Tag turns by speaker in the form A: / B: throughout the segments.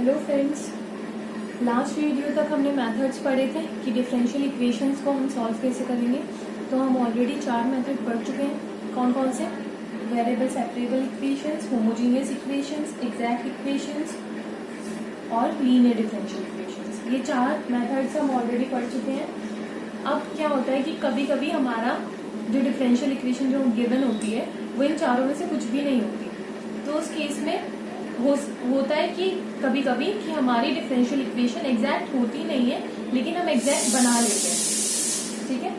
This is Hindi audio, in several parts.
A: हेलो फ्रेंड्स, लास्ट वीडियो तक हमने मेथड्स पढ़े थे कि डिफरेंशियल इक्वेशंस को हम सॉल्व कैसे करेंगे। तो हम ऑलरेडी 4 मेथड पढ़ चुके हैं। कौन कौन से? Variable separable equations, homogeneous equations, exact equations और लीनियर डिफरेंशियल इक्वेशंस। ये 4 मेथड्स हम ऑलरेडी पढ़ चुके हैं। अब क्या होता है कि कभी कभी हमारा जो डिफरेंशियल इक्वेशन जो गिवन होती है वो इन चारों में से कुछ भी नहीं होती। तो उस केस में होता है कि कभी कभी कि हमारी डिफरेंशियल इक्वेशन एग्जैक्ट होती नहीं है, लेकिन हम एग्जैक्ट बना लेते हैं। ठीक है,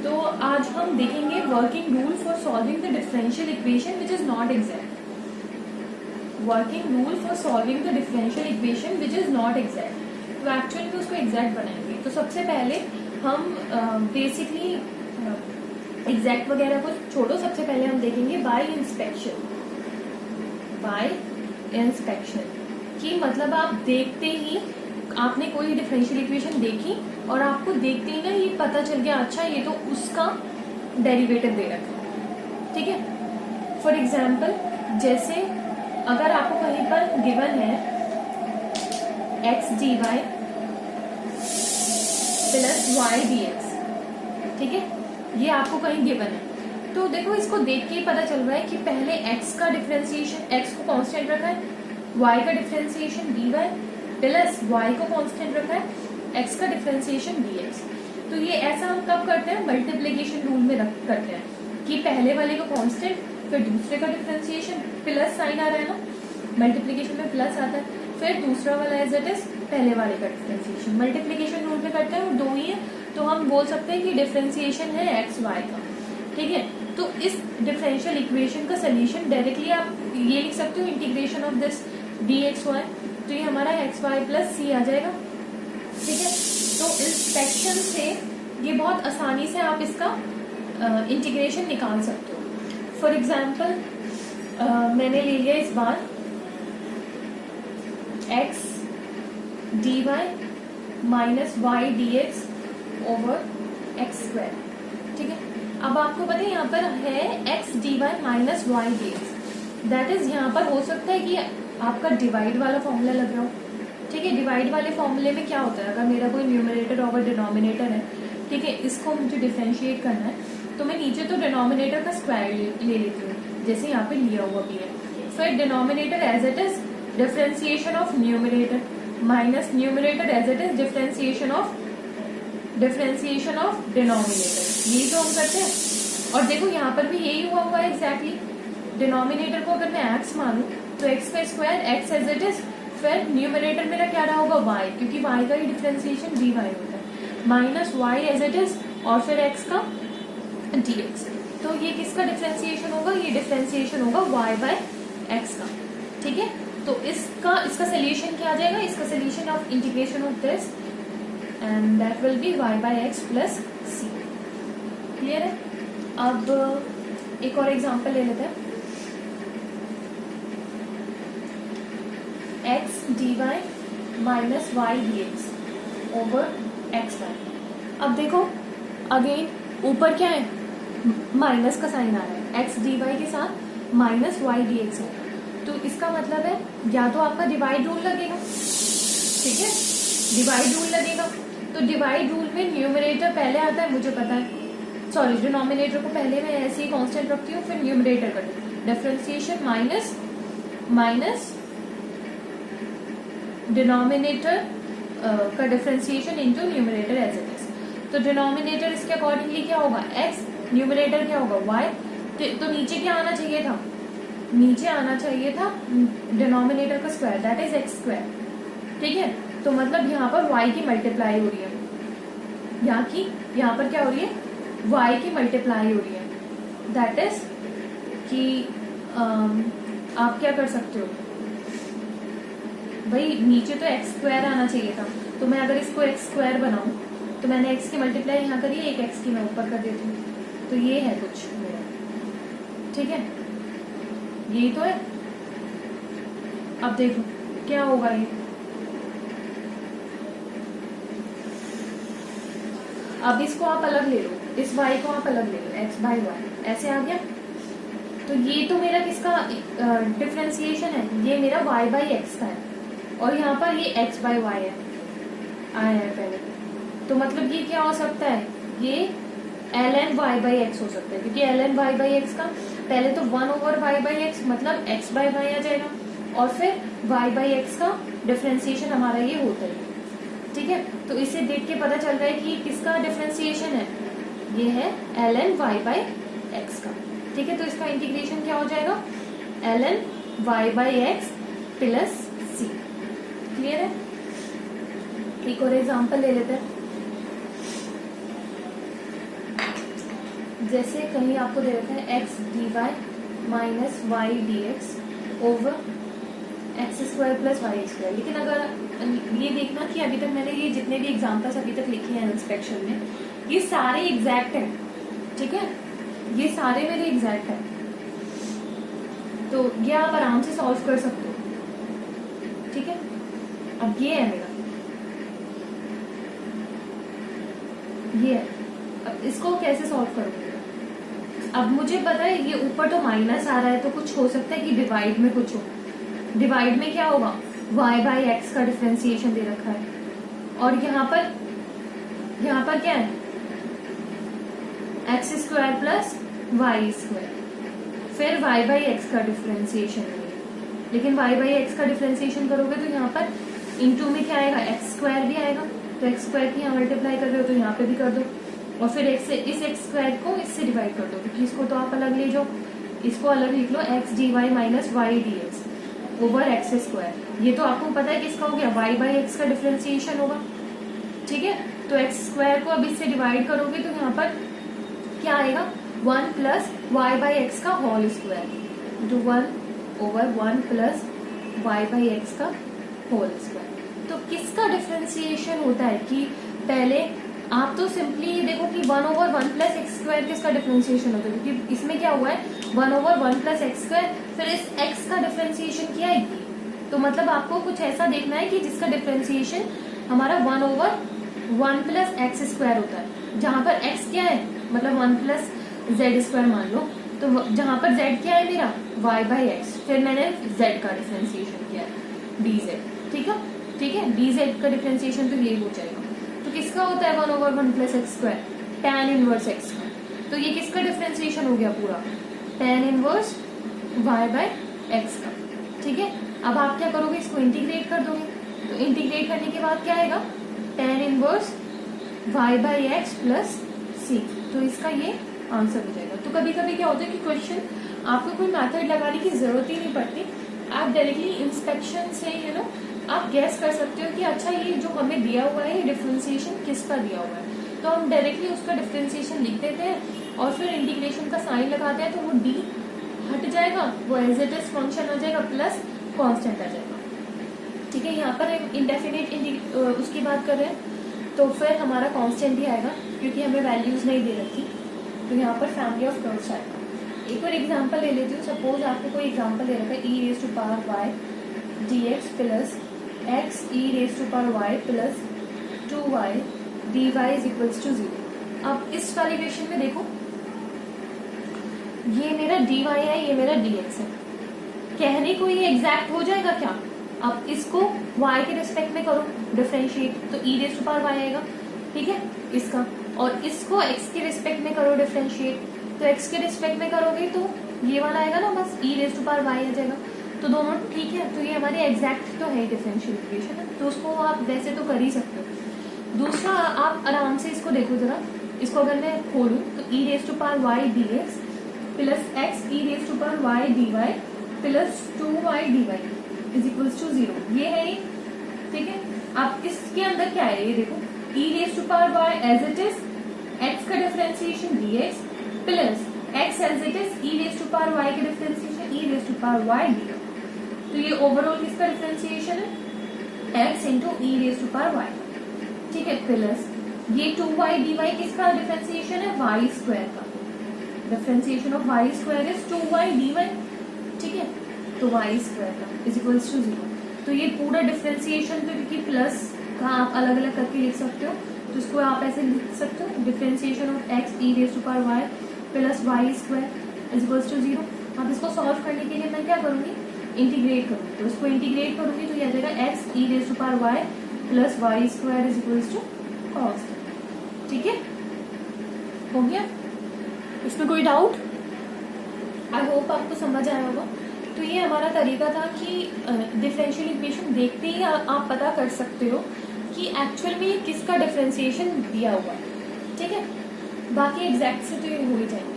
A: तो आज हम देखेंगे working rule for solving the differential equation which is not exact. Working rule for solving the differential equation which is not exact. तो एक्चुअली में उसको एग्जैक्ट बनाएंगे। तो सबसे पहले हम बेसिकली एग्जैक्ट वगैरह को छोड़ो, सबसे पहले हम देखेंगे बाय इंस्पेक्शन। बाय इंस्पेक्शन की मतलब आप देखते ही, आपने कोई डिफरेंशियल इक्वेशन देखी और आपको देखते ही ना ये पता चल गया, अच्छा ये तो उसका डेरिवेटिव दे रखा है। ठीक है, फॉर एग्जाम्पल जैसे अगर आपको कहीं पर गिवन है x D Y plus Y D X, ठीक है, ये आपको कहीं गिवन है। तो देखो इसको देख के ही पता चल रहा है कि पहले x का डिफरेंशिएशन, x को कांस्टेंट रखा है, y का डिफरेंशिएशन dy प्लस y को कांस्टेंट रखा है, x का डिफरेंशिएशन dx। तो ये ऐसा हम कब करते हैं? मल्टीप्लिकेशन रूल में करते हैं कि पहले वाले को कांस्टेंट, फिर दूसरे का डिफरेंशिएशन, प्लस साइन आ रहा है ना, मल्टीप्लिकेशन में प्लस आता है, फिर दूसरा वाला एज इट इज पहले वाले का डिफरेंशिएशन। मल्टीप्लिकेशन रूल में करते हैं और दो ही है, तो हम बोल सकते हैं कि डिफरेंशिएशन है एक्स वाई का। ठीक है, तो इस डिफरेंशियल इक्वेशन का सोल्यूशन डायरेक्टली आप ये लिख सकते हो, integration of this D X Y. तो ये हमारा एक्स वाई प्लस सी आ जाएगा। ठीक है, तो इंस्पेक्शन से ये बहुत आसानी से आप इसका इंटीग्रेशन निकाल सकते हो। फॉर एग्जाम्पल मैंने ले लिया इस बार x D y minus Y D x over x square. ठीक है, अब आपको पता है यहाँ पर है x D y minus Y D x. That is यहाँ पर हो सकता है कि आपका डिवाइड वाला फॉर्मूला लग रहा हो। ठीक है, डिवाइड वाले फॉर्मूले में क्या होता है, अगर मेरा कोई न्यूमरेटर और डिनोमिनेटर है, ठीक है, इसको मुझे डिफरेंशिएट करना है, तो मैं नीचे तो डिनोमिनेटर का स्क्वायर ले लेती हूँ, जैसे यहाँ पे लिया हुआ भी है। फिर denominator as it is differentiation of numerator minus numerator as it is differentiation of denominator. यही तो हम करते हैं। और देखो यहाँ पर भी यही हुआ है एग्जैक्टली। डिनोमिनेटर को अगर मैं एक्स मानूं तो एक्स का square X as it is, फिर न्यूमरेटर मेरा क्या रहा होगा वाई, क्योंकि वाई का ही डिफरेंशिएशन डी वाई होता है, minus Y as it is और फिर एक्स का डी एक्स। तो ये किसका डिफरेंशिएशन होगा? ये डिफरेंशिएशन होगा वाई बाय एक्स का। ठीक है, तो इसका सोल्यूशन क्या आ जाएगा? इसका solution of integration of this and that will be y by x plus c। Clear है? अब एक और एग्जांपल ले लेते हैं, x dy minus Y D x over X Y. अब देखो अगेन ऊपर क्या है? माइनस का साइन आ रहा है, x dy के साथ माइनस वाई डी एक्स है। तो इसका मतलब है या तो आपका डिवाइड रूल लगेगा, ठीक है, डिवाइड रूल लगेगा। तो डिवाइड रूल में न्यूमरेटर पहले आता है, मुझे पता है, सॉरी डिनोमिनेटर को पहले मैं ऐसे ही कांस्टेंट रखती हूँ, फिर न्यूमरेटर का डिफरेंशिएशन माइनस डिनोमिनेटर का differentiation into numerator as it is. तो डिनोमिनेटर इसके अकॉर्डिंगली क्या होगा? एक्स, न्यूमरेटर क्या होगा? वाई। तो नीचे क्या आना चाहिए था? नीचे आना चाहिए था डिनोमिनेटर का square, that is x square. ठीक है, तो मतलब यहाँ पर y की मल्टीप्लाई हो रही है, यहाँ पर क्या हो रही है? y की मल्टीप्लाई हो रही है। दैट इज कि आप क्या कर सकते हो भाई, नीचे तो एक्स स्क्वायर आना चाहिए था, तो मैं अगर इसको एक्स स्क्वायर बनाऊं तो मैंने एक्स की मल्टीप्लाई यहाँ करी है, एक एक्स की मैं ऊपर कर देती हूँ, तो ये है कुछ मेरा। ठीक है, यही तो है। अब देखो क्या होगा, ये अब इसको आप अलग ले लो, इस y को आप अलग ले लो, x बाई वाई, ऐसे आ गया। तो ये तो मेरा किसका डिफरेंशिएशन है? ये मेरा y बाई एक्स का है। और यहाँ पर ये x बाय वाई है, आया है पहले, तो मतलब ये क्या हो सकता है, ये ln y बाई एक्स हो सकता है, क्योंकि ln y बाई एक्स का पहले तो 1 ओवर y बाई एक्स मतलब x बाय वाई आ जाएगा, और फिर y बाई एक्स का डिफरेंशिएशन हमारा ये होता है। ठीक है, तो इसे देख के पता चल रहा है कि किसका डिफरेंशिएशन है, ये है ln y बाई एक्स का। ठीक है, तो इसका इंटीग्रेशन क्या हो जाएगा, ln y by x plus c. Clear है? एक और एग्जांपल ले लेते हैं। जैसे कहीं आपको दे रखा है x dy minus Y D x over x square plus y square. लेकिन अगर ये देखना कि अभी तक मैंने ये जितने भी एग्जाम्पल्स अभी तक लिखे हैं इंस्पेक्शन में, ये सारे एग्जैक्ट हैं। ठीक है, ये सारे मेरे एग्जैक्ट हैं, तो ये आप आराम से सॉल्व कर सकते हो। ठीक है, अब ये है मेरा, ये है, अब इसको कैसे सॉल्व करोगे। अब मुझे पता है ये ऊपर तो माइनस आ रहा है, तो कुछ हो सकता है कि डिवाइड में कुछ हो। डिवाइड में क्या होगा, y बाई एक्स का डिफरेंशिएशन दे रखा है, और यहाँ पर क्या है, x square plus y square, फिर y बाई एक्स का डिफरेंशिएशन है। लेकिन y बाई एक्स का डिफरेंशिएशन करोगे तो यहाँ पर इनटू में क्या आएगा, एक्स स्क्वायर भी आएगा, तो एक्स स्क्वायर की यहाँ मल्टीप्लाई कर रहे हो तो यहाँ पे भी कर दो, और फिर इस एक्स स्क्वायर को इससे डिवाइड कर दो, क्योंकि इसको तो आप अलग ले जाओ, इसको अलग लिख लो, x D y minus Y D x over x square. ये तो आपको पता है किसका हो गया, y बाई एक्स का डिफरेंशिएशन होगा। ठीक है, तो एक्स स्क्वायर को अब इससे डिवाइड करोगे तो यहाँ पर क्या आएगा, 1 प्लस वाई बाई एक्स का होल स्क्वायर, तो 1 over 1 plus y by x का होल स्क्वायर। तो किसका डिफरेंशिएशन होता है कि पहले आप तो सिंपली ये देखो कि 1 ओवर 1 प्लस एक्स स्क्वायर किसका डिफरेंशिएशन होता है, क्योंकि इसमें क्या हुआ है 1 ओवर 1 प्लस एक्स स्क्वायर, फिर इस x का डिफरेंशिएशन किया है, तो मतलब आपको कुछ ऐसा देखना है कि जिसका डिफरेंशिएशन हमारा 1 ओवर 1 प्लस एक्स स्क्वायर होता है, जहां पर x क्या है, मतलब 1 प्लस जेड स्क्वायर मान लो, तो जहां पर z क्या है मेरा, y बाई एक्स, फिर मैंने z का डिफरेंशिएशन किया है dz। ठीक है, dz का डिफरेंशिएशन तो ये हो जाएगा। तो किसका होता है 1 over 1 plus x square, tan inverse x का, तो ये किसका डिफरेंशिएशन हो गया पूरा, tan inverse y by x का। ठीक है, अब आप क्या करोगे, इसको इंटीग्रेट कर दोगे, तो इंटीग्रेट करने के बाद क्या आएगा, tan inverse y by x plus c, तो इसका ये आंसर हो जाएगा। तो कभी कभी क्या होता है कि क्वेश्चन आपको कोई मेथड लगाने की जरूरत ही नहीं पड़ती, आप डायरेक्टली इंस्पेक्शन से आप गैस कर सकते हो कि अच्छा ये जो हमें दिया हुआ है ये डिफरेंशिएशन किसका दिया हुआ है, तो हम डायरेक्टली उसका डिफरेंशिएशन लिख देते हैं और फिर इंटीग्रेशन का साइन लगाते हैं, तो वो डी हट जाएगा, वो एज इट इज फंक्शन आ जाएगा प्लस कांस्टेंट आ जाएगा। ठीक है, यहाँ पर हम इंडेफिनिट उसकी बात कर रहे हैं, तो फिर हमारा कांस्टेंट ही आएगा क्योंकि हमें वैल्यूज नहीं दे रखी, तो यहाँ पर फैमिली ऑफ कर्व्स आएगा। एक और एग्जांपल ले लेती हूँ, सपोज आपको कोई एग्जांपल दे रखा है e raise to power y dx plus x e raise to power y plus 2y dy is equals to 0। अब इस वाले क्वेश्चन में देखो, ये मेरा dy है, ये मेरा dx है, कहने को ये एग्जैक्ट हो जाएगा क्या। अब इसको y के रिस्पेक्ट में करो डिफरेंशिएट, तो e raise to power y आएगा, ठीक है इसका, और इसको x के रिस्पेक्ट में करो डिफरेंशिएट, तो x के रिस्पेक्ट में करोगे तो ये वाला आएगा ना, बस e raise to power y आ जाएगा, तो दोनों ठीक है, तो ये हमारे एग्जैक्ट तो है डिफरेंशियल इक्वेशन है, तो उसको आप वैसे तो कर ही सकते हो। दूसरा आप आराम से इसको देखो जरा, इसको अगर मैं खोलूं तो e raise to power y dx plus x e raise to power y dy plus 2y dy is equals to 0, ये है ये, ठीक है। अब इसके अंदर क्या है, ये देखो e raise to power y as it is x का differentiation dx plus x as it is e raise to power y का differentiation e raise to power y dy, तो ये ओवरऑल किसका डिफरेंशिएशन है, x into e raise to power y, ठीक है, प्लस ये 2y dy किसका डिफरेंशिएशन है, y स्क्वायर का, differentiation of y square is 2y dy, ठीक है, तो y स्क्वायर का इज इक्वल्स टू 0। तो ये पूरा डिफरेंशिएशन तो क्योंकि प्लस का आप अलग अलग करके लिख सकते हो, तो इसको आप ऐसे लिख सकते हो, differentiation of x e raise to power y plus y square is equals to 0। अब इसको सॉल्व करने के लिए मैं क्या करूंगी, इंटीग्रेट करूंगी, तो उसको इंटीग्रेट करूंगी तो ये आ जाएगा x e raise to power y plus y square is equals to cos. ठीक है, हो गया? इसमें कोई डाउट? आई होप आपको समझ आया होगा। तो ये हमारा तरीका था कि डिफरेंशियल इक्वेशन देखते ही आप पता कर सकते हो कि एक्चुअल में किसका डिफरेंशिएशन दिया हुआ है। ठीक है, बाकी एग्जैक्ट से तो ये हो ही जाएंगे।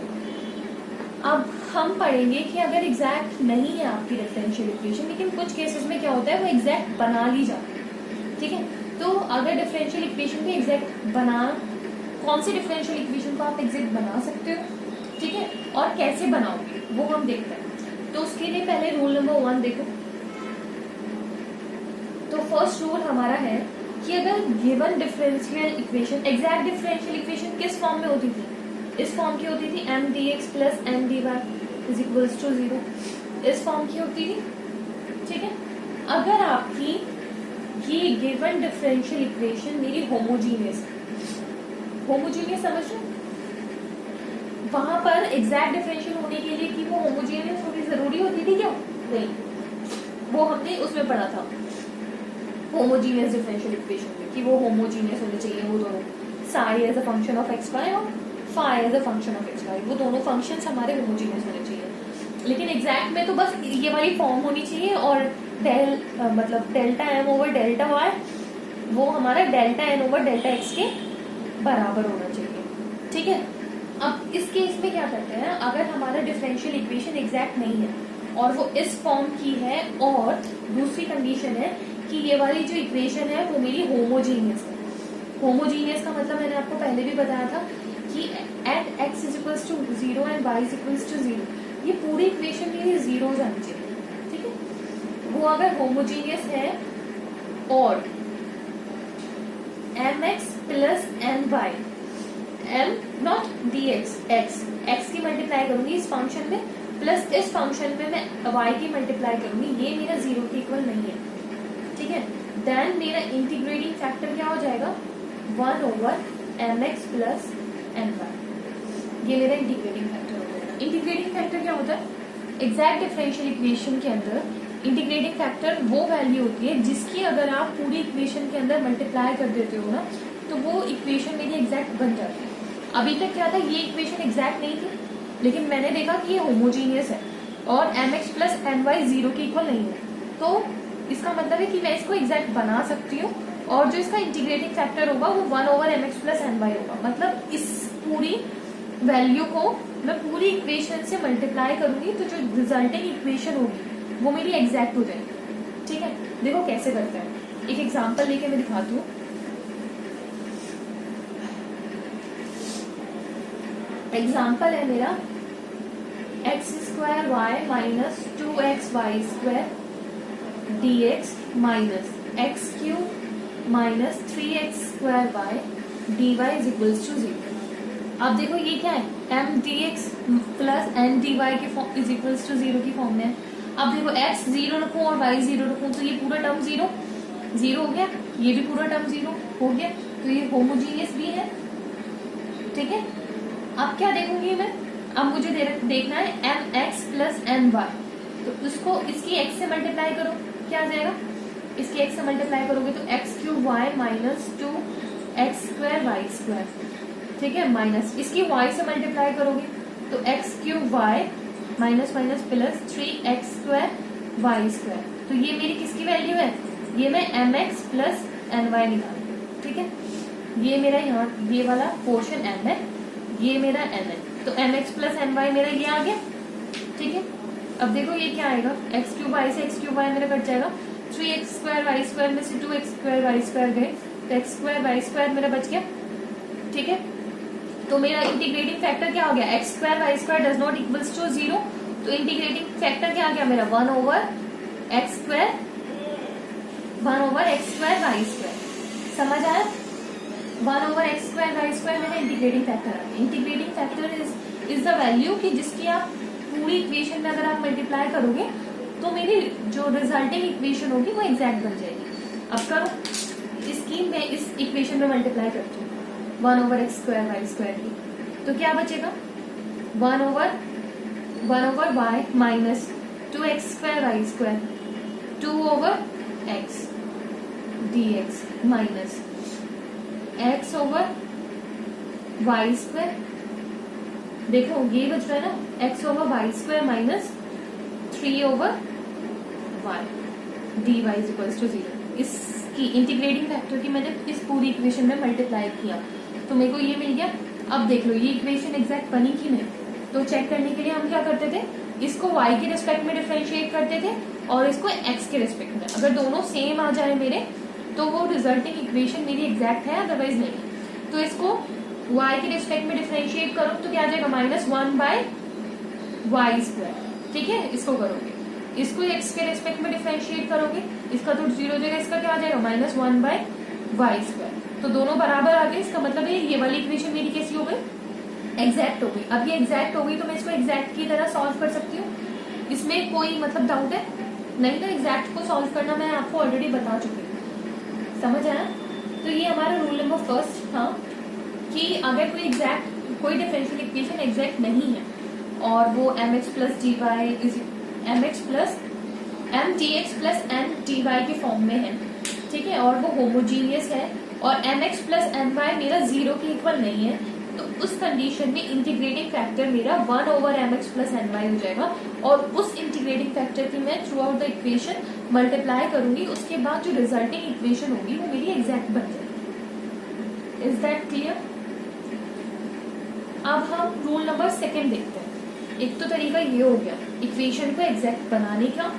A: अब हम पढ़ेंगे कि अगर एग्जैक्ट नहीं है आपकी डिफरेंशियल इक्वेशन, लेकिन कुछ केसेस में क्या होता है वो एग्जैक्ट बना ली जाती है। ठीक है, तो अगर डिफरेंशियल इक्वेशन को एग्जैक्ट कौन सी डिफरेंशियल इक्वेशन को आप एग्जैक्ट बना सकते हो, ठीक है, और कैसे बनाओगे वो हम देखते हैं। तो उसके लिए पहले रूल नंबर 1 देखो। तो फर्स्ट रूल हमारा है कि अगर given differential equation, exact differential equation किस फॉर्म में होती थी? इस फॉर्म की होती थी m d x plus m d y is equals to 0, इस फॉर्म की होती थी। ठीक है, अगर आपकी ये गिवन डिफरेंशियल इक्वेशन मेरी होमोजीनियस समझ लो, वहां पर एग्जैक्ट डिफरेंशियल होने के लिए कि वो होमोजीनियस होनी जरूरी होती थी क्या? नहीं, वो हमने उसमें पढ़ा था होमोजीनियस डिफरेंशियल इक्वेशन में कि वो होमोजीनियस होने चाहिए वो दोनों, psi as a function of x y और phi as a function of x y, वो दोनों फंक्शंस हमारे होमोजीनियस होने चाहिए। लेकिन एग्जैक्ट में तो बस ये वाली फॉर्म होनी चाहिए और मतलब delta m over delta y वो हमारा delta n over delta x के बराबर होना चाहिए। ठीक है, अब इस केस में क्या करते हैं, अगर हमारा डिफरेंशियल इक्वेशन एग्जैक्ट नहीं है और वो इस फॉर्म की है और दूसरी कंडीशन है कि ये वाली जो इक्वेशन है वो मेरी होमोजीनियस है। होमोजीनियस का मतलब मैंने आपको पहले भी बताया था कि at x is equals to 0 and y is equals to 0, ये पूरी इक्वेशन मेरी जीरो आनी चाहिए। ठीक है, वो अगर होमोजीनियस है और m x plus n y, m not d x, x की मल्टीप्लाई करूंगी इस फंक्शन में प्लस इस फंक्शन में मैं वाई की मल्टीप्लाई करूंगी, ये मेरा 0 के इक्वल नहीं है। ठीक है, देन मेरा इंटीग्रेटिंग फैक्टर क्या हो जाएगा 1 over m x plus n y, ये मेरा इंटीग्रेटिंग फैक्टर हो जाएगा। इंटीग्रेटिंग फैक्टर क्या होता है? एग्जैक्ट डिफरेंशियल इक्वेशन के अंदर इंटीग्रेटिंग फैक्टर वो वैल्यू होती है जिसकी अगर आप पूरी इक्वेशन के अंदर मल्टीप्लाई कर देते हो ना तो वो इक्वेशन मेरी एग्जैक्ट बन जाती है। अभी तक क्या था, ये इक्वेशन एग्जैक्ट नहीं थी, लेकिन मैंने देखा कि ये होमोजीनियस है और m x plus n y 0 के इक्वल नहीं है, तो इसका मतलब है कि मैं इसको एग्जैक्ट बना सकती हूँ और जो इसका इंटीग्रेटिंग फैक्टर होगा वो 1 over m x plus n y होगा। मतलब इस पूरी वैल्यू को मैं पूरी इक्वेशन से मल्टीप्लाई करूंगी तो जो रिजल्टिंग इक्वेशन होगी वो मेरी एग्जैक्ट हो जाएगी। ठीक है, देखो कैसे करते हैं, एक एग्जांपल लेके मैं दिखाती हूँ। एग्जाम्पल है मेरा x square y minus 2x y square d x minus x cube minus 3x square y d y is equals to 0। अब देखो ये क्या है, m d x plus n d y के फॉर्म इज इक्वल्स टू 0 की फॉर्म में है। अब देखो x 0 रखूं और y 0 रखूं तो ये पूरा टर्म 0 हो गया, ये भी पूरा टर्म 0 हो गया, तो ये होमोजीनियस भी है। ठीक है, अब क्या देखूंगी मैं, अब मुझे देखना है m x plus n y, तो उसको इसकी x से मल्टीप्लाई करो, क्या आ जाएगा, इसकी x से मल्टीप्लाई करोगे तो x cube y minus 2x square y square. ठीक है, माइनस इसकी y से मल्टीप्लाई करोगे तो x cube y minus minus plus 3x square y square. तो ये मेरी किसकी वैल्यू है, ये मैं m x plus n y निकाल दूँ। ठीक है, ये मेरा यहाँ ये वाला पोर्शन एम है, ये मेरा एन है, तो m x plus n y मेरा ये आ गया। ठीक है, अब देखो ये क्या आएगा, एक्स क्यूब वाई से एक्स क्यूब वाई मेरा कट जाएगा, 3x स्क्वायर वाई स्क्वायर में से 2x स्क्वायर वाई स्क्वायर गए तो एक्स स्क्वायर वाई स्क्वायर मेरा बच गया। ठीक है, तो मेरा इंटीग्रेटिंग फैक्टर क्या हो गया, x square y square does not equals to 0, तो इंटीग्रेटिंग फैक्टर क्या आ गया मेरा 1 over x square y square. समझ आया, 1 over x square y square मेरा इंटीग्रेटिंग फैक्टर आ गया। Integrating factor is the value कि जिसकी आप पूरी इक्वेशन में अगर आप मल्टीप्लाई करोगे तो मेरी जो रिजल्टिंग इक्वेशन होगी वो एग्जैक्ट बन जाएगी। अब करो, इसकी मैं इस इक्वेशन में मल्टीप्लाई करती हूँ 1 over x square y square की, तो क्या बचेगा 1 over y minus 2x² y² 2/x dx minus x/y²। देखो ये बच रहा है ना, x/y² minus 3/y dy equals to 0। इसकी इंटीग्रेटिंग फैक्टर की मैंने इस पूरी इक्वेशन में मल्टीप्लाई किया तो मेरे को ये मिल गया। अब देख लो ये इक्वेशन एग्जैक्ट बनी कि नहीं, तो चेक करने के लिए हम क्या करते थे, इसको y के रिस्पेक्ट में डिफरेंशिएट करते थे और इसको x के रिस्पेक्ट में। अगर दोनों सेम आ जाए मेरे तो वो रिजल्टिंग इक्वेशन मेरी एग्जैक्ट है, अदरवाइज नहीं। तो इसको y के रिस्पेक्ट में डिफरेंशिएट करो तो क्या आ जाएगा, -1/y²। ठीक है, इसको करोगे, इसको x के रिस्पेक्ट में डिफरेंशिएट करोगे, इसका तो 0 हो जाएगा, इसका क्या आ जाएगा -1/y²। तो दोनों बराबर आ गए। इसका मतलब है ये वाली इक्वेशन मेरी कैसी हो गई, एग्जैक्ट हो गई। अब ये एग्जैक्ट हो गई तो मैं इसको एग्जैक्ट की तरह सॉल्व कर सकती हूँ, इसमें कोई मतलब डाउट है नहीं। तो एग्जैक्ट को सॉल्व करना मैं आपको ऑलरेडी बता चुकी हूँ, समझ आया। तो ये हमारा रूल नंबर फर्स्ट था कि अगर कोई डिफरेंशियल इक्वेशन एग्जैक्ट नहीं है और वो mx plus dy mx plus m dx plus n dy के फॉर्म में है, ठीक है, और वो होमोजीनियस है और mx प्लस my मेरा 0 के इक्वल नहीं है, तो उस कंडीशन में इंटीग्रेटिंग फैक्टर मेरा 1/mx प्लस my हो जाएगा और उस इंटीग्रेटिंग फैक्टर की मैं through out the equation multiply करूंगी। उसके बाद जो रिजल्टिंग इक्वेशन होगी वो मेरी एग्जैक्ट बन जाएगी। Is that clear? अब हम रूल नंबर सेकेंड देखते हैं। एक तो तरीका ये हो गया इक्वेशन को एग्जैक्ट बनाने का,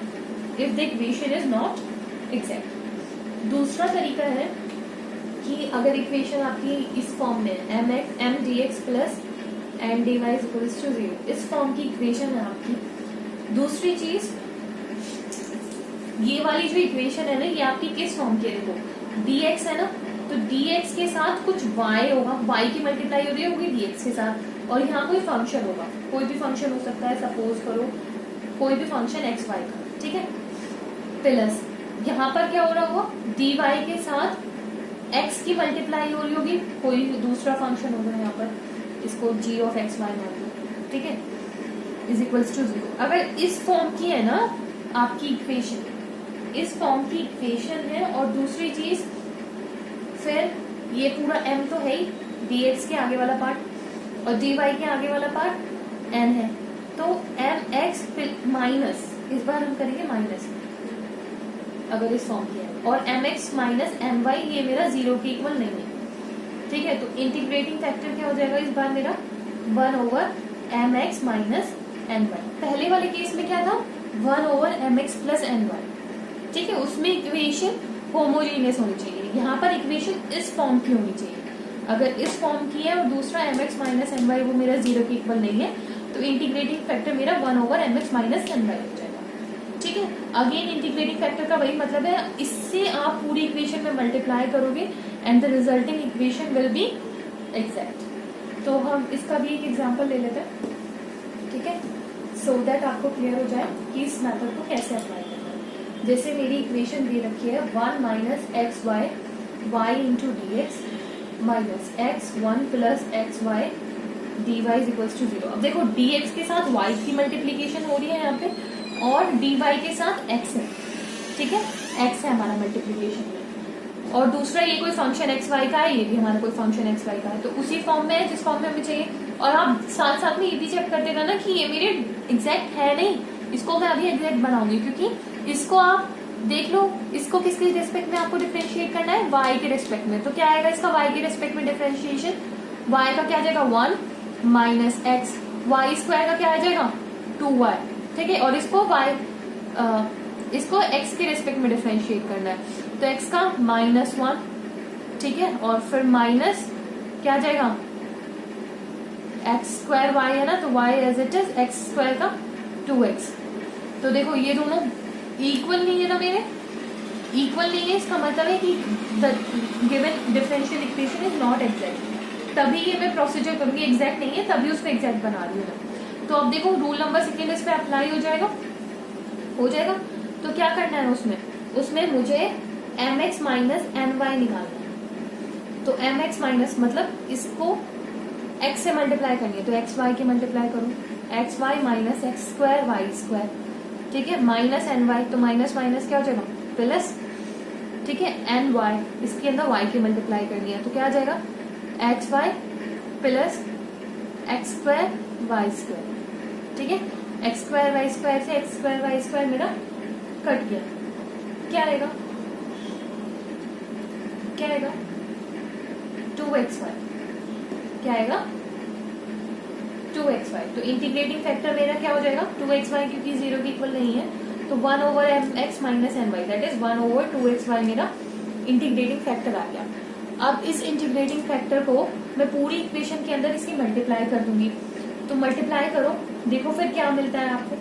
A: if the equation is not exact. दूसरा तरीका है कि अगर इक्वेशन आपकी इस फॉर्म में m dx plus n dy equals to 0, इस फॉर्म की इक्वेशन है आपकी। दूसरी चीज, ये वाली जो इक्वेशन है ना, ये आपकी किस फॉर्म की है, देखो dx है ना, तो dx के साथ कुछ y होगा, y की मल्टीप्लाई हो रही होगी dx के साथ, और यहाँ कोई फंक्शन होगा, कोई भी फंक्शन हो सकता है, सपोज करो कोई भी फंक्शन x y का, ठीक है। प्लस यहाँ पर क्या हो रहा होगा, dy के साथ x की मल्टीप्लाई हो रही होगी, कोई दूसरा फंक्शन होगा यहाँ पर, इसको g ऑफ x y मान लो, ठीक है, इज इक्वल्स टू 0। अगर इस फॉर्म की है ना आपकी इक्वेशन, इस फॉर्म की इक्वेशन है, और दूसरी चीज फिर ये पूरा m तो है ही, dx के आगे वाला पार्ट और dy के आगे वाला पार्ट n है, तो mx माइनस, इस बार हम करेंगे माइनस अगर इस फॉर्म की है, और mx माइनस my ये मेरा 0 के इक्वल नहीं है, ठीक है। तो इंटीग्रेटिंग फैक्टर क्या हो जाएगा इस बार मेरा 1/mx माइनस my। पहले वाले केस में क्या था 1/mx प्लस my, ठीक है, उसमें इक्वेशन होमोजेनियस होनी चाहिए। यहाँ पर इक्वेशन इस फॉर्म की होनी चाहिए। अगर इस फॉर्म की है और दूसरा mx माइनस my वो मेरा 0 के इक्वल नहीं है, तो इंटीग्रेटिंग फैक्टर मेरा 1/mx माइनस my हो जाएगा, ठीक है। अगेन इंटीग्रेटिंग फैक्टर का वही मतलब है, इससे आप पूरी इक्वेशन में मल्टीप्लाई करोगे and the resulting equation will be exact. तो हम इसका भी एक एग्जांपल ले लेते हैं, ठीक है, सो दैट आपको क्लियर हो जाए कि इस मेथड को कैसे अप्लाई करना है। जैसे मेरी इक्वेशन दे रखी है 1 minus x y into d x minus x 1 plus x y d y equals to 0। अब देखो dx के साथ y की मल्टीप्लीकेशन हो रही है यहाँ पे, और dy के साथ x है, ठीक है, x है हमारा मल्टीप्लीकेशन में, और दूसरा ये कोई फंक्शन एक्स वाई का है, ये भी हमारा कोई फंक्शन एक्स वाई का है, तो उसी फॉर्म में है जिस फॉर्म में हमें चाहिए। और आप साथ साथ में ये भी चेक कर देगा ना कि ये मेरे एग्जैक्ट है नहीं, इसको मैं अभी एग्जैक्ट बनाऊंगी, क्योंकि इसको आप देख लो, इसको किसके रिस्पेक्ट में आपको डिफरेंशिएट करना है, y के रिस्पेक्ट में। तो क्या आएगा इसका y के रिस्पेक्ट में डिफरेंशिएशन, y का क्या आ जाएगा 1 माइनस एक्स, वाई स्क्वायर का क्या आ जाएगा 2y, ठीक है, और इसको इसको x के रिस्पेक्ट में डिफरेंशिएट करना है, तो x का -1, ठीक है, और फिर माइनस क्या आ जाएगा x स्क्वायर y है ना, तो y as it is x square का 2x। तो देखो ये दोनों इक्वल नहीं है ना, मेरे इक्वल नहीं है, इसका मतलब है कि the given differential equation is not exact. तभी ये मैं प्रोसीजर करूंगी, एग्जैक्ट नहीं है तभी उसको एग्जैक्ट बना रही हूँ। तो अब देखो रूल नंबर सेकेंड इस पे अप्लाई हो जाएगा। तो क्या करना है उसमें मुझे mx माइनस my निकालना है। तो mx माइनस मतलब इसको x से मल्टीप्लाई करनी है, तो xy की मल्टीप्लाई करूँ, xy minus x square y square ठीक है, माइनस एन वाई, तो माइनस माइनस क्या हो जाएगा प्लस, ठीक है, एन वाई, इसके अंदर वाई की मल्टीप्लाई करनी है तो क्या आ जाएगा x Y plus x square y square, ठीक है, एक्स स्क्वायर वाई स्क्वायर से एक्स स्क्वायर वाई स्क्वायर मेरा कट गया, क्या आएगा, क्या आएगा 2xy, क्या आएगा 2xy, तो इंटीग्रेटिंग फैक्टर मेरा क्या हो जाएगा 2xy, क्योंकि 0 के इक्वल नहीं है तो 1 over m x minus n y, that is 1 over 2xy मेरा इंटीग्रेटिंग फैक्टर आ गया। अब इस इंटीग्रेटिंग फैक्टर को मैं पूरी इक्वेशन के अंदर इसकी मल्टीप्लाई कर दूंगी, तो मल्टीप्लाई करो, देखो फिर क्या मिलता है आपको,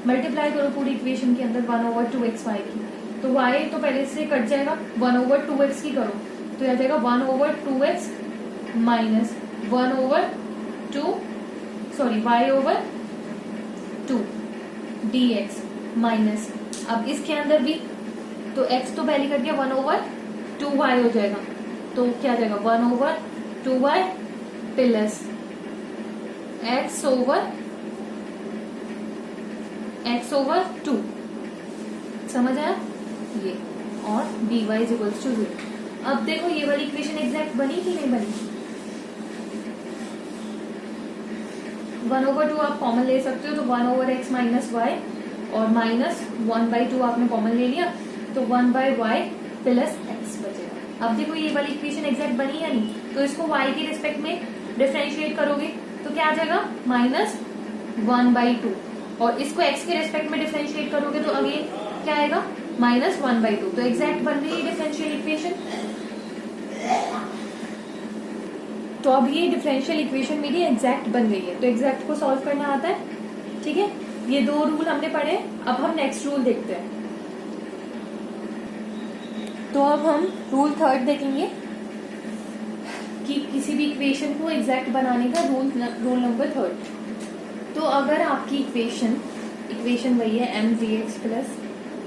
A: मल्टीप्लाई करो पूरी इक्वेशन के अंदर 1 ओवर 2xy की, तो y तो पहले से कट जाएगा, 1 ओवर 2x की करो तो आ जाएगा 1 over 2x minus 1 over 2 sorry y over 2 dx minus, अब इसके अंदर भी तो x तो पहले कट गया 1 ओवर 2y हो जाएगा, तो क्या आ जाएगा 1 over 2y plus x over 2, समझ आया ये, और dy इज इक्वल्स टू 0। अब देखो ये वाली इक्वेशन एग्जैक्ट बनी कि नहीं बनी, 1 ओवर 2 आप कॉमन ले सकते हो तो 1 ओवर x माइनस वाई और माइनस 1/2 आपने कॉमन ले लिया तो 1/y प्लस x बचेगा। अब देखो ये वाली इक्वेशन एग्जैक्ट बनी या नहीं, तो इसको y के रिस्पेक्ट में डिफरेंशिएट करोगे तो क्या आ जाएगा माइनस 1/2, और इसको x के रिस्पेक्ट में डिफरेंशिएट करोगे तो अगेन क्या आएगा माइनस 1/2, तो एग्जैक्ट बन रही है डिफरेंशियल इक्वेशन। तो अब ये डिफरेंशियल इक्वेशन मेरी एग्जैक्ट बन गई है, तो एग्जैक्ट को सॉल्व करना आता है, ठीक है, ये 2 रूल हमने पढ़े, अब हम नेक्स्ट रूल देखते हैं। तो अब हम रूल 3 देखेंगे कि किसी भी इक्वेशन को एग्जैक्ट बनाने का रूल नंबर 3। तो अगर आपकी इक्वेशन वही है m d x plus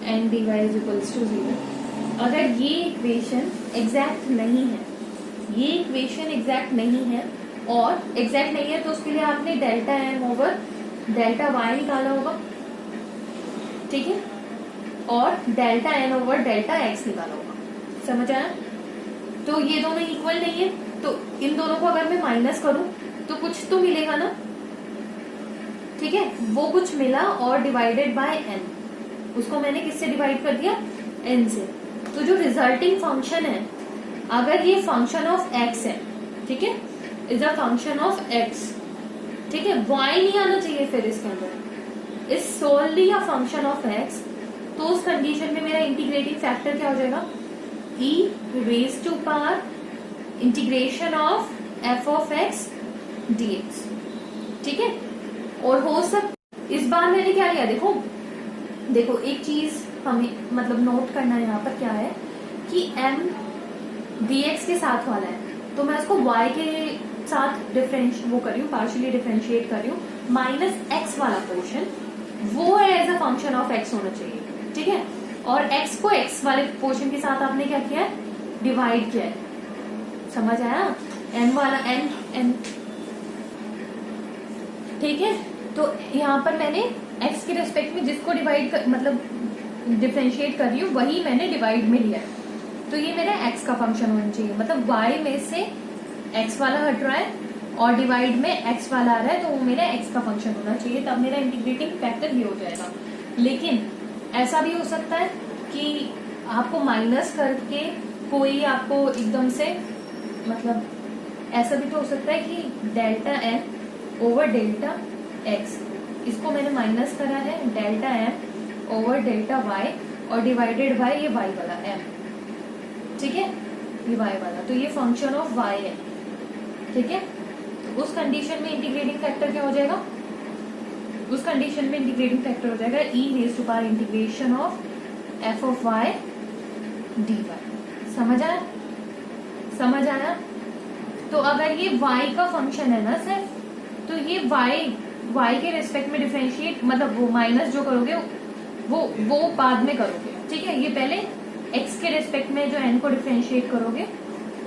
A: n d y is equals to 0, अगर ये इक्वेशन एग्जैक्ट नहीं है, ये इक्वेशन एग्जैक्ट नहीं है और एग्जैक्ट नहीं है तो उसके लिए आपने delta m over delta y निकाला होगा, ठीक है, और delta n over delta x निकाला होगा, समझ आया। तो ये दोनों इक्वल नहीं है तो इन दोनों को अगर मैं माइनस करूं तो कुछ तो मिलेगा ना, ठीक है, वो कुछ मिला और डिवाइडेड बाय एन, उसको मैंने किससे डिवाइड कर दिया एन से, तो जो रिजल्टिंग फंक्शन है अगर ये फंक्शन ऑफ एक्स है, ठीक है, is a function of x, ठीक है, वाई नहीं आना चाहिए फिर इसके अंदर, is solely a function of x, तो उस कंडीशन में मेरा इंटीग्रेटिंग फैक्टर क्या हो जाएगा e raise to power integration of f of x dx, ठीक है। और हो इस बार मैंने क्या लिया, देखो एक चीज हमें मतलब नोट करना है यहाँ पर क्या है कि m dx के साथ वाला है, तो मैं उसको y के साथ पार्शियली डिफरेंशिएट कर रही हूँ, माइनस x वाला पोर्शन वो है as a function of x होना चाहिए, ठीक है, और x को x वाले पोर्शन के साथ आपने क्या किया है डिवाइड किया है, समझ आया, n वाला n, ठीक है। तो यहाँ पर मैंने x के रेस्पेक्ट में जिसको मतलब डिफरेंशिएट कर रही हूँ वही मैंने डिवाइड में लिया है, तो ये मेरा x का फंक्शन होना चाहिए, मतलब y में से x वाला हट रहा है और डिवाइड में x वाला आ रहा है, तो वो मेरा x का फंक्शन होना चाहिए, तब मेरा इंटीग्रेटिंग फैक्टर ये हो जाएगा। लेकिन ऐसा भी हो सकता है कि आपको माइनस करके कोई आपको एकदम से मतलब ऐसा भी तो हो सकता है कि delta n over delta x, इसको मैंने माइनस करा है delta m over delta y और डिवाइडेड बाय ये वाई वाला एम, ठीक है, ये वाई वाला, तो ये फंक्शन ऑफ वाई है, ठीक है। तो उस कंडीशन में इंटीग्रेटिंग फैक्टर क्या हो जाएगा, उस कंडीशन में इंटीग्रेटिंग फैक्टर हो जाएगा e raise to power integration of f of y dy, समझ आया। तो अगर ये y का फंक्शन है ना सिर्फ, तो ये y के रिस्पेक्ट में डिफरेंशिएट मतलब वो माइनस जो करोगे वो बाद में करोगे, ठीक है, ये पहले x के रिस्पेक्ट में जो n को डिफरेंशिएट करोगे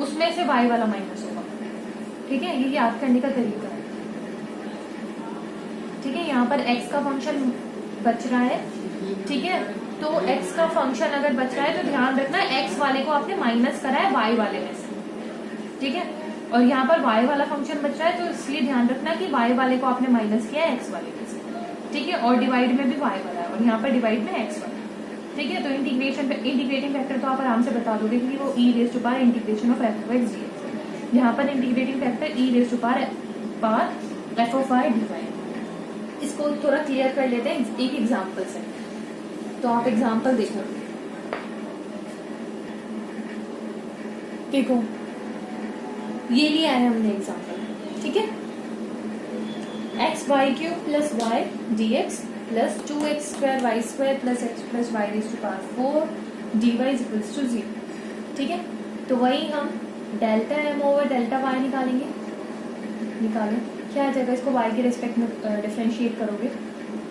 A: उसमें से y वाला माइनस होगा, ठीक है, ये याद करने का तरीका है, ठीक है। यहाँ पर x का फंक्शन बच रहा है ठीक है, तो x का फंक्शन अगर बच रहा है तो ध्यान रखना x वाले को आपने माइनस करा है y वाले में से, ठीक है, और यहाँ पर y वाला फंक्शन बच रहा है तो इसलिए ध्यान रखना कि y वाले को आपने माइनस किया है x वाले में से, ठीक है, और डिवाइड में भी y वाला है और यहाँ पर डिवाइड में x वाला, ठीक है। तो इंटीग्रेटिंग फैक्टर तो आप आराम से बता दोगे क्योंकि वो e raise to power integration of f of x dx, यहाँ पर integrating factor e raise to power f of y dy। इसको थोड़ा क्लियर कर लेते हैं एक एग्जाम्पल से, तो आप एग्जाम्पल देखो, देखो ये लिया है हमने एग्जाम्पल, ठीक है, x y cube plus Y D x plus 2x square y square plus x plus y raise to power 4 dy is equals to 0, ठीक है। तो वही हम delta m over delta y निकालेंगे, निकालें क्या आ जाएगा, इसको y के रिस्पेक्ट में डिफरेंशिएट करोगे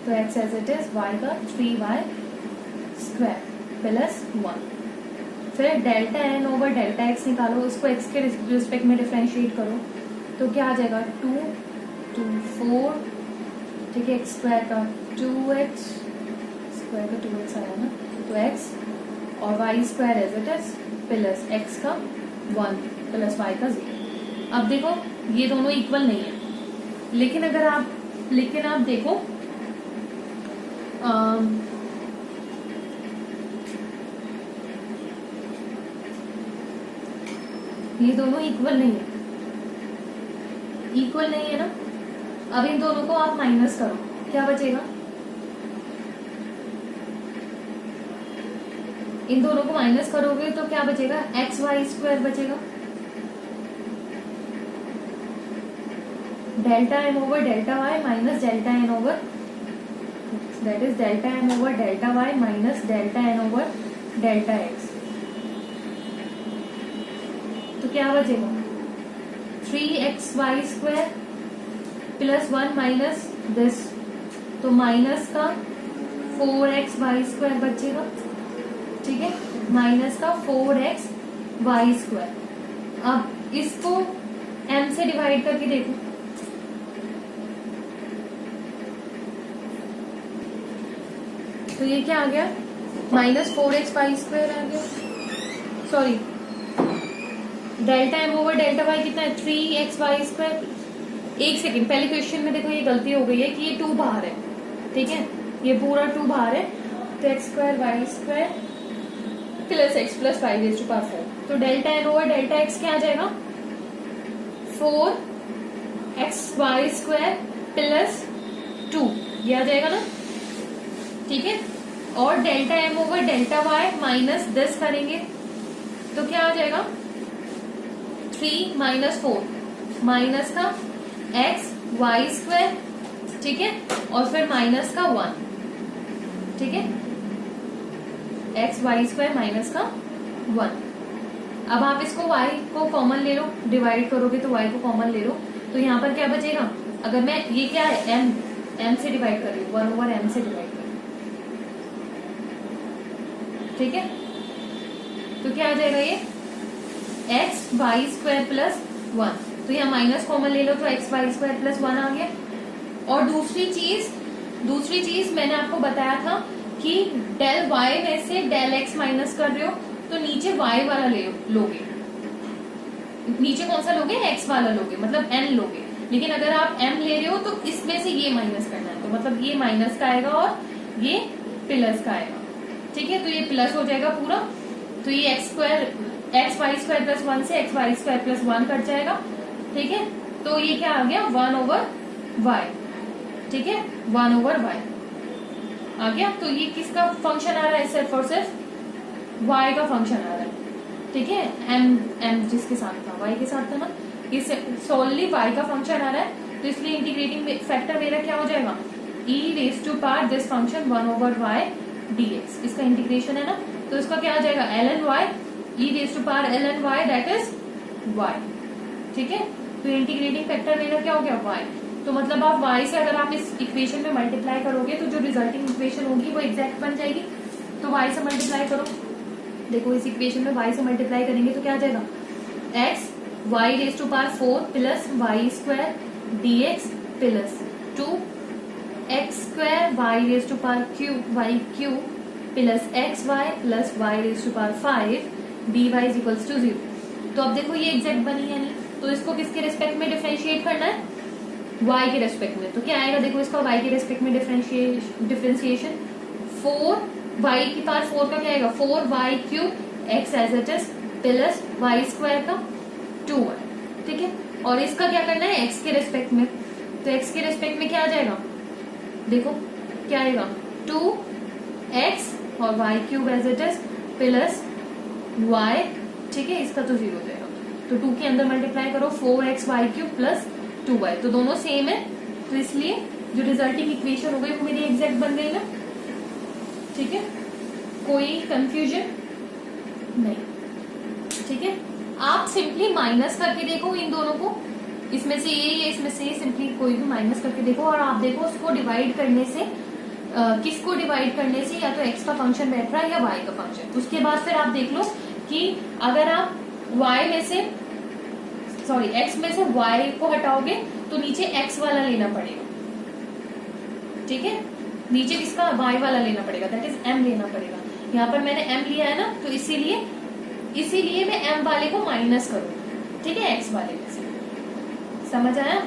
A: तो x as it is y का 3y स्क्वायर प्लस 1, फिर delta n over delta x निकालो, उसको x के रिस्पेक्ट में डिफरेंशिएट करो तो क्या आ जाएगा 2 2 4, ठीक है, x स्क्वायर का 2x स्क्वायर का 2x आया ना, तो x और y square as it is plus x का 1 प्लस y का 0। अब देखो ये दोनों इक्वल नहीं है, लेकिन आप देखो ये दोनों इक्वल नहीं है, इक्वल नहीं है ना। अब इन दोनों को आप माइनस करो, क्या बचेगा, इन दोनों को माइनस करोगे तो क्या बचेगा, एक्स वाई स्क्वायर बचेगा, delta m over delta y minus delta n over, that is delta m over delta y minus delta n over delta x, तो क्या बचेगा 3xy square plus 1 minus this, तो माइनस का 4xy स्क्वायर बचेगा, ठीक है, माइनस का 4xy स्क्वायर। अब इसको m से डिवाइड करके देखो, तो ये क्या आ गया, माइनस 4xy स्क्वायर आ गया, sorry delta m over delta y कितना है 3xy स्क्वायर। एक सेकेंड, पहले क्वेश्चन में देखो ये गलती हो गई है कि ये 2 बाहर है, ठीक है, ये पूरा 2 बाहर है, तो x square y square plus x plus y raise to power 4, तो delta n over delta x क्या आ जाएगा 4xy स्क्वायर प्लस 2, ये आ जाएगा ना, ठीक है, और delta m over delta y minus 10 करेंगे तो क्या आ जाएगा 3 माइनस 4 माइनस का एक्स वाई स्क्वायर, ठीक है, और फिर माइनस का 1, ठीक है, एक्स वाई स्क्वायर माइनस का 1। अब आप इसको y को कॉमन ले लो, डिवाइड करोगे तो y को कॉमन ले लो, तो यहाँ पर क्या बचेगा, अगर मैं ये क्या है m से डिवाइड कर रही हूँ, 1 ओवर m से डिवाइड कर रही हूँ, ठीक है, तो क्या आ जाएगा ये एक्स वाई स्क्वायर प्लस 1, तो यहाँ माइनस कॉमन ले लो तो एक्स वाई स्क्वायर प्लस 1 आ गया। और दूसरी चीज मैंने आपको बताया था कि डेल वाई में से डेल एक्स माइनस कर रहे हो तो नीचे वाई वाला लोगे, नीचे कौन सा लोगे, एक्स वाला लोगे, मतलब एन लोगे, लेकिन अगर आप एम ले रहे हो तो इसमें से ये माइनस करना है, तो मतलब ये माइनस का आएगा और ये प्लस का आएगा, ठीक है, तो ये प्लस हो जाएगा पूरा, तो ये एक्स वाई स्क्वायर प्लस 1 से x y square plus 1 cut जाएगा, ठीक है, तो ये क्या आ गया 1 ओवर वाई, ठीक है, 1 ओवर वाई आ गया। तो ये किसका फंक्शन आ रहा है, सिर्फ और सिर्फ y का फंक्शन आ रहा है, ठीक है, m जिसके साथ था y के साथ था ना, ये सोलली y का फंक्शन आ रहा है, तो इसलिए इंटीग्रेटिंग फैक्टर मेरा क्या हो जाएगा e raise to power this function 1 over y dx, इसका इंटीग्रेशन है ना, तो इसका क्या आ जाएगा ln y e raise to power ln y that is y, ठीक है, तो इंटीग्रेटिंग फैक्टर मेरा क्या हो गया y, तो मतलब आप y से अगर आप इस इक्वेशन में मल्टीप्लाई करोगे तो जो रिजल्टिंग इक्वेशन होगी वो एग्जैक्ट बन जाएगी, तो y से मल्टीप्लाई करो, देखो इस इक्वेशन में y से मल्टीप्लाई करेंगे तो क्या आ जाएगा x y raise to power 4 plus y square d x plus 2 x square y raise to power cube y cube plus x Y plus y raise to power 5 dy is equals to 0। तो अब देखो ये एग्जैक्ट बनी है नहीं, तो इसको किसके रेस्पेक्ट में डिफरेंशिएट करना है, y के रेस्पेक्ट में। तो क्या आएगा देखो इसका y के रेस्पेक्ट में डिफरेंशिएशन 4y की पावर 4 का क्या आएगा 4y cube x as it is plus y square का 2y, ठीक है। और इसका क्या करना है x के रेस्पेक्ट में, तो x के रेस्पेक्ट में क्या आ जाएगा देखो क्या आएगा 2x और y cube as it is plus y, ठीक है। इसका तो 0 हो जाएगा, तो 2 के अंदर मल्टीप्लाई करो 4x y cube plus 2y, तो दोनों सेम है, तो इसलिए जो रिजल्टिंग इक्वेशन हो गई वो मेरी एग्जैक्ट बन गई ना, ठीक है। कोई कंफ्यूजन नहीं, ठीक है। आप सिंपली माइनस करके देखो इन दोनों को, इसमें से ये या इसमें से ये, सिंपली कोई भी माइनस करके देखो और आप देखो उसको डिवाइड करने से किसको डिवाइड करने से या तो x का फंक्शन बैठ रहा है या y का फंक्शन। उसके बाद फिर आप देख लो कि अगर आप y में से सॉरी x में से y को हटाओगे तो नीचे x वाला लेना पड़ेगा, ठीक है। नीचे किसका y वाला लेना पड़ेगा, दैट इज m लेना पड़ेगा। यहाँ पर मैंने m लिया है ना, तो इसीलिए मैं m वाले को माइनस करूंगा, ठीक है, x वाले में से। समझ आया?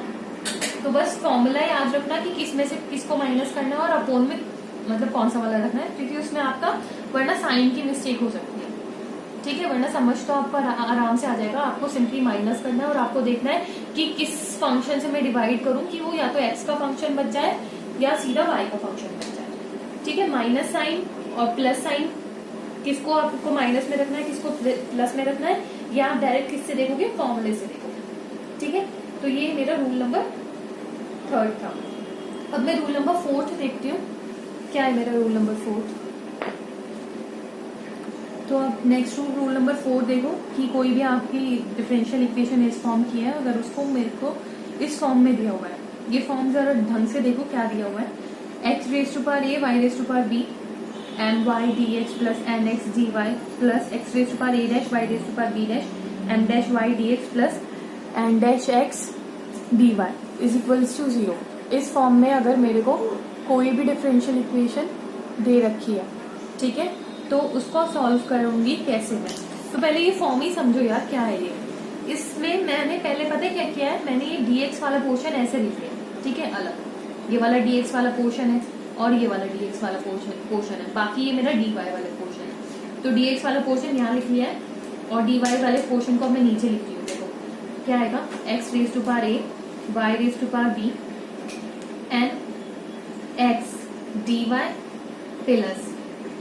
A: तो बस फॉर्मूला याद रखना कि किस में से किसको माइनस करना है और अपोन में मतलब कौन सा वाला रखना है, क्योंकि उसमें आपका वरना साइन की मिस्टेक हो सकती है, ठीक है। वरना समझ तो आपको आराम से आ जाएगा। आपको सिंपली माइनस करना है और आपको देखना है कि किस फंक्शन से मैं डिवाइड करूं कि वो या तो x का फंक्शन बच जाए या सीधा y का फंक्शन बच जाए, ठीक है। माइनस साइन और प्लस साइन किसको आपको माइनस में रखना है, किसको प्लस में रखना है, या आप डायरेक्ट किससे देखोगे, फॉर्मूले से देखोगे, ठीक है। तो ये मेरा रूल नंबर 3 था। अब मैं रूल नंबर 4 देखती हूँ, क्या है मेरा रूल नंबर 4। तो अब नेक्स्ट रूल नंबर 4 देखो कि कोई भी आपकी डिफरेंशियल इक्वेशन इस फॉर्म की है, अगर उसको मेरे को इस फॉर्म में दिया हुआ है, ये फॉर्म जरा ढंग से देखो क्या दिया हुआ है, x raise to power a y raise to power b m y d h plus n x D Y plus x raise to power a dash y raise to power b dash m dash y d x plus n dash x d y is equals to 0। इस फॉर्म में अगर मेरे को कोई भी डिफरेंशियल इक्वेशन दे रखी है, ठीक है, तो उसको सॉल्व करूंगी कैसे मैं। तो पहले ये फॉर्म ही समझो यार क्या है ये। इसमें मैंने पहले पता है क्या किया है, मैंने ये dx वाला पोर्शन ऐसे लिख लिया, ठीक है, अलग। ये वाला dx वाला पोर्शन है और ये वाला dx वाला पोर्शन है, बाकी ये मेरा dy वाला पोर्शन है। तो dx वाला पोर्शन यहाँ लिख लिया है और dy वाले पोर्शन को मैं नीचे लिख रही हूँ। देखो क्या आएगा, x raise to power a y raise to power b and x dy plus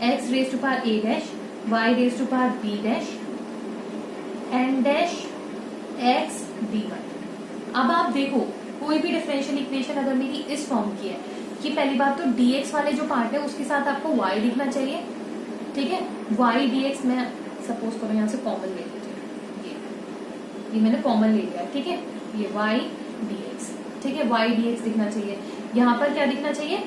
A: x raise to power a dash y raise to power b dash n dash x dy। अब आप देखो कोई भी डिफरेंशियल इक्वेशन अगर मेरी इस फॉर्म की है कि पहली बात तो dx वाले जो पार्ट है उसके साथ आपको y लिखना चाहिए, ठीक है। y dx मैं सपोज करो यहाँ से कॉमन ले लीजिए, ये मैंने कॉमन ले लिया, ठीक है, ये y dx, ठीक है, y dx दिखना चाहिए। यहाँ पर क्या दिखना चाहिए,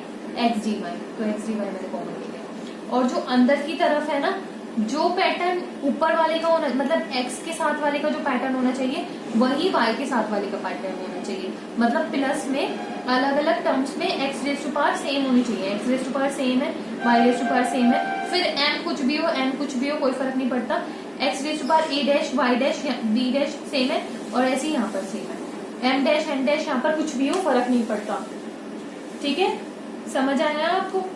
A: x dy, तो x dy मैंने कॉमन ले लिया। और जो अंदर की तरफ है ना, जो पैटर्न ऊपर वाले का होना मतलब x के साथ वाले का जो पैटर्न होना चाहिए वही y के साथ वाले का पैटर्न होना चाहिए। मतलब प्लस में अलग अलग टर्म्स में x raise to power same होनी चाहिए, x raise to power same है, y raise to power same है, फिर m कुछ भी हो n कुछ भी हो कोई फर्क नहीं पड़ता। x raise to power a dash y dash b dash same है और ऐसे ही यहाँ पर सेम है, m डैश n डैश यहाँ पर कुछ भी हो फर्क नहीं पड़ता, ठीक है। समझ आया आपको,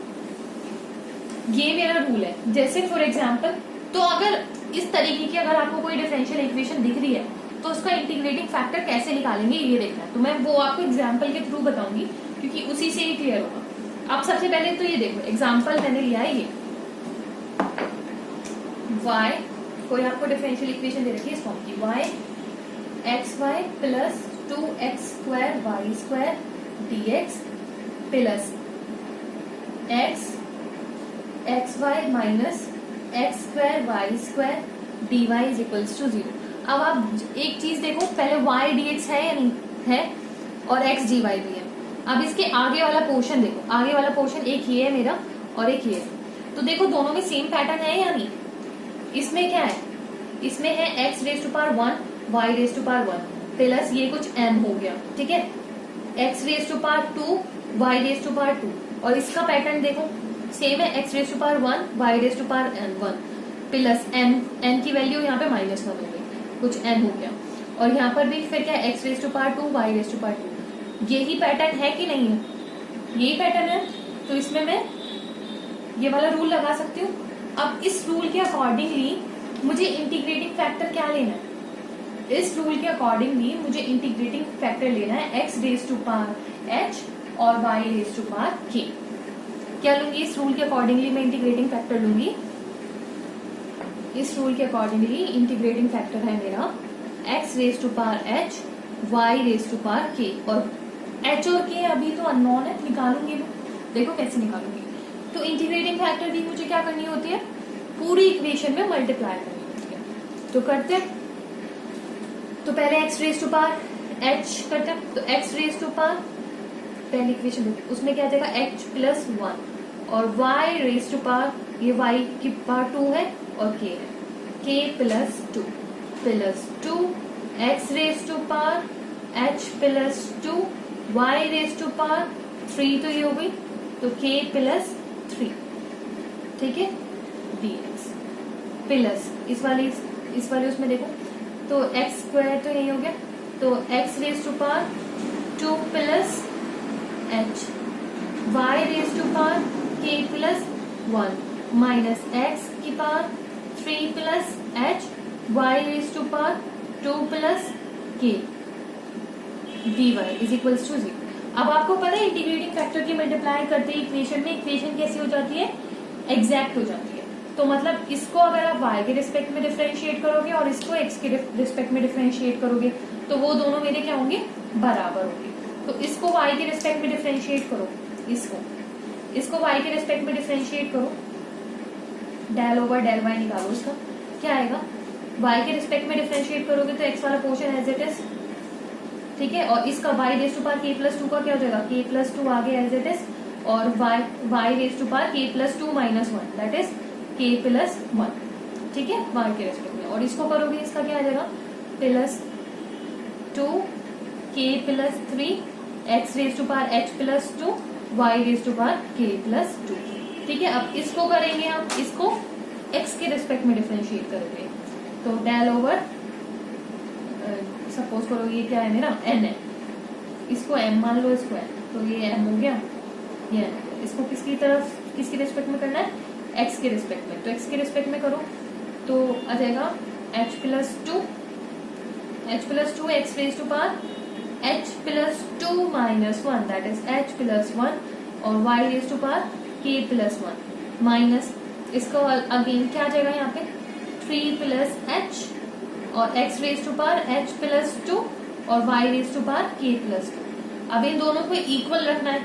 A: ये मेरा रूल है। जैसे फॉर एग्जाम्पल, तो अगर इस तरीके की अगर आपको कोई डिफरेंशियल इक्वेशन दिख रही है तो उसका इंटीग्रेटिंग फैक्टर कैसे निकालेंगे ये देखना है। तो मैं वो आपको एग्जाम्पल के थ्रू बताऊंगी क्योंकि उसी से ही क्लियर होगा। आप सबसे पहले तो ये देखो, एग्जाम्पल मैंने लिया है ये y, कोई आपको डिफरेंशियल इक्वेशन दे रखी है इस फॉर्म की, y x Y plus 2x square y square dx plus x y minus x square y square d y is equals to 0। अब आप एक चीज देखो, पहले y dx है या नहीं है और x dy भी है। अब इसके आगे वाला पोर्शन देखो, आगे वाला पोर्शन एक ये है मेरा और एक ये है, तो देखो दोनों में सेम पैटर्न है या नहीं। इसमें क्या है, इसमें है x raise to power 1 y raise to power 1 plus ये कुछ m हो गया, ठीक है, x raise to power 2 y raise to power 2, और इसका पैटर्न देखो सेम है, x raise to power 1 y raise to power n1 plus n की वैल्यू यहाँ पे -1 हो गई, कुछ n हो गया, और यहाँ पर भी फिर क्या x raise to power 2 y raise to power 2। यही पैटर्न है कि नहीं है? यही पैटर्न है, तो इसमें मैं ये वाला रूल लगा सकती हूँ। अब इस रूल के अकॉर्डिंगली मुझे इंटीग्रेटिंग फैक्टर क्या लेना है? इस रूल के अकॉर्डिंगली मुझे इंटीग्रेटिंग फैक्टर लेना है x raise to power h और y raise to power k। क्या लूंगी इस रूल के अकॉर्डिंगली? मैं इंटीग्रेटिंग फैक्टर लूंगी। इस रूल के अकॉर्डिंगली इंटीग्रेटिंग फैक्टर है मेरा x raise to power h y raise to power k, और h और k अभी तो अननोन है, निकालूंगी मैं। देखो कैसे निकालूंगी। तो इंटीग्रेटिंग फैक्टर की मुझे क्या करनी होती है? पूरी इक्वेशन में मल्टीप्लाई करनी होती है। तो करते हैं, तो पहले x raise to power h करते हैं। तो x रेज टू पावर पहली इक्वेशन देखिए, उसमें क्या आ जाएगा h प्लस 1, और y रेज टू पावर, ये y की पावर 2 है और k है, k plus 2 x raise to power h plus 2 y raise to power 3, तो ये हो गई, तो k प्लस 3, ठीक है, dx प्लस इस वाले उसमें देखो, तो x स्क्वायर तो यही हो गया, तो x raise to power 2 plus h y raise to power k plus 1 minus x की power 3 plus h y raise to power 2 plus k dy is equals to 0। अब आपको पता है इंटीग्रेटिंग फैक्टर की मल्टीप्लाई करते ही इक्वेशन में इक्वेशन कैसी हो जाती है? एग्जैक्ट हो जाती है। तो मतलब इसको अगर आप y के रिस्पेक्ट में डिफरेंशिएट करोगे और इसको x के रिस्पेक्ट में डिफरेंशिएट करोगे तो वो दोनों मेरे क्या होंगे? बराबर होंगे। तो इसको y के रिस्पेक्ट में डिफरेंशिएट करो, इसको y के रिस्पेक्ट में डिफरेंशिएट करो, डेल ओवर डेल y निकालो, इसका क्या आएगा? y के रिस्पेक्ट में डिफरेंशिएट करोगे तो x वाला पोर्शन एज इट इज, ठीक है, और इसका y raise to power k plus 2 का क्या हो जाएगा? k प्लस 2 आगे एज इट इज, और y raise to power k plus 2 minus 1 that is k plus 1, ठीक है, y के रिस्पेक्ट में, और इसको करोगे इसका क्या आ जाएगा? Plus 2 k plus 3 x raise to power h plus 2 y raise to power k plus 2, ठीक है। अब इसको करेंगे हम, इसको x के रिस्पेक्ट में डिफरेंशिएट करेंगे, तो डेल ओवर सपोज करो ये क्या है मेरा? n है, इसको m मान लो, इसको n, तो ये m हो गया, ये n हो गया। इसको किसकी रिस्पेक्ट में करना है? x के रिस्पेक्ट में, तो x के रिस्पेक्ट में करो तो आ जाएगा h plus 2 x raise to power h plus 2 minus 1 that is h plus 1, और y raise to power k plus 1 minus इसको अगेन क्या आ जाएगा यहाँ पे? 3 प्लस h और x raise to power h plus 2 और y raise to power k plus 2। अब इन दोनों को इक्वल रखना है,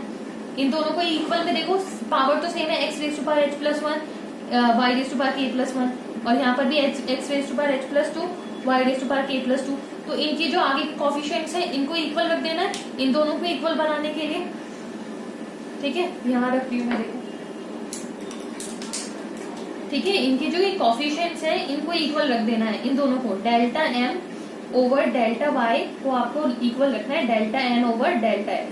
A: इन दोनों को इक्वल में देखो पावर तो सेम है, x raise to power h plus 1 y raise to power k plus 1, और यहाँ पर भी x raise to power h plus 2 y raise to power k plus 2। तो इनकी जो आगे के कॉफिशिएंट्स हैं इनको इक्वल रख देना है इन दोनों को इक्वल बनाने के लिए, ठीक है, यहाँ रख रही हूँ मैं, देखो, ठीक है, इनके जो ये कॉफिशिएंट्स हैं इनको इक्वल रख देना है, इन दोनों को delta m over delta y को आपको इक्वल रखना है delta n over delta x।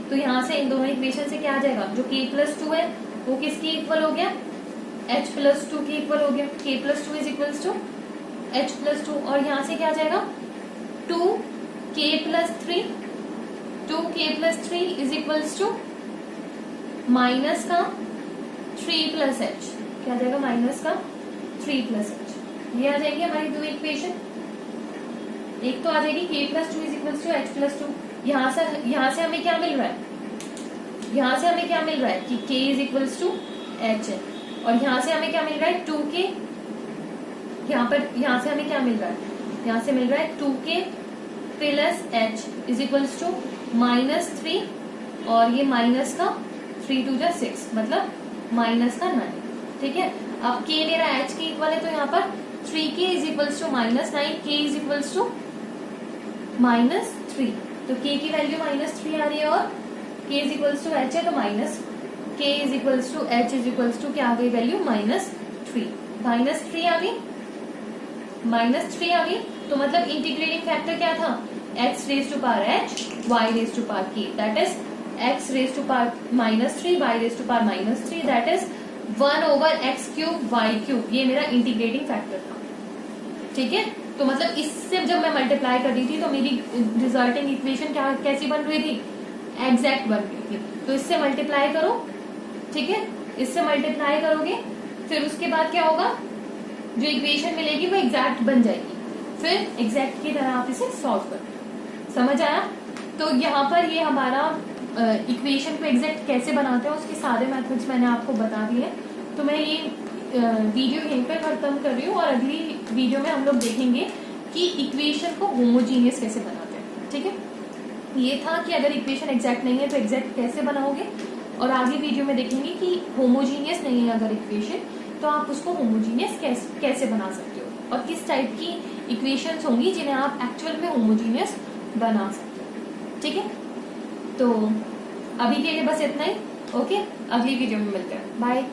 A: तो यहाँ से इन दोनों इक्वेशन से क्या आ जाएगा? जो k प्लस 2 है वो किसकी इक्वल हो गया? h प्लस 2 की इक्वल हो गया, k plus 2 is equals to h plus 2, और यहाँ से क्या आ जाएगा? 2k plus 3 is equals to minus का 3 प्लस h, क्या आ जाएगा? माइनस का 3 प्लस h। ये आ जाएगी हमारी दो इक्वेशन, एक तो आ जाएगी k plus 2 is equals to h plus 2। यहाँ से हमें क्या मिल रहा है? यहाँ से हमें क्या मिल रहा है कि k is equals to h है, और यहाँ से हमें क्या मिल रहा है? 2k। यहाँ से हमें क्या मिल रहा है? यहाँ से मिल रहा है 2k plus h is equals to minus 3, और ये माइनस का 3 2 जा 6 मतलब माइनस का 9, ठीक है। अब k मेरा h के इक्वल है, तो यहाँ पर 3k is equals to minus 9, k is equals to minus 3, तो k की वैल्यू माइनस 3 आ रही है, और k is equals to h है, तो minus k is equals to h is equals to क्या आ गई वैल्यू? माइनस 3 आ गई, माइनस 3 आ गई। तो मतलब इंटीग्रेटिंग फैक्टर क्या था? x raise to power h y raise to power k that is x raise to power -3 y raise to power -3 that is 1/x³ y³ ये मेरा इंटीग्रेटिंग फैक्टर था। ठीक है, तो मतलब इससे जब मैं मल्टीप्लाई कर रही थी तो मेरी रिजल्टिंग इक्वेशन क्या कैसी बन रही थी, एग्जैक्ट बन रही थी। तो इससे मल्टीप्लाई करो, ठीक है, इससे मल्टीप्लाई करोगे फिर उसके बाद क्या होगा, जो इक्वेशन मिलेगी वो एग्जैक्ट बन जाएगी, फिर एग्जैक्ट की तरह आप इसे सॉल्व करो। समझ आया? तो यहाँ पर ये हमारा इक्वेशन को एग्जैक्ट कैसे बनाते हैं उसके सारे मेथड्स मैंने आपको बता दिए। तो मैं ये वीडियो यहीं पर खत्म कर रही हूँ और अगली वीडियो में हम लोग देखेंगे कि इक्वेशन को होमोजीनियस कैसे बनाते हैं। ठीक है, ये था कि अगर इक्वेशन एग्जैक्ट नहीं है तो एग्जैक्ट कैसे बनाओगे, और आगे वीडियो में देखेंगे कि होमोजीनियस नहीं है अगर इक्वेशन तो आप उसको होमोजीनियस कैसे बना सकते हो और किस टाइप की इक्वेशंस होंगी जिन्हें आप एक्चुअल में होमोजीनियस बना सकते हो। ठीक है, तो अभी के लिए बस इतना ही। ओके, अगली वीडियो में मिलते हैं। बाय।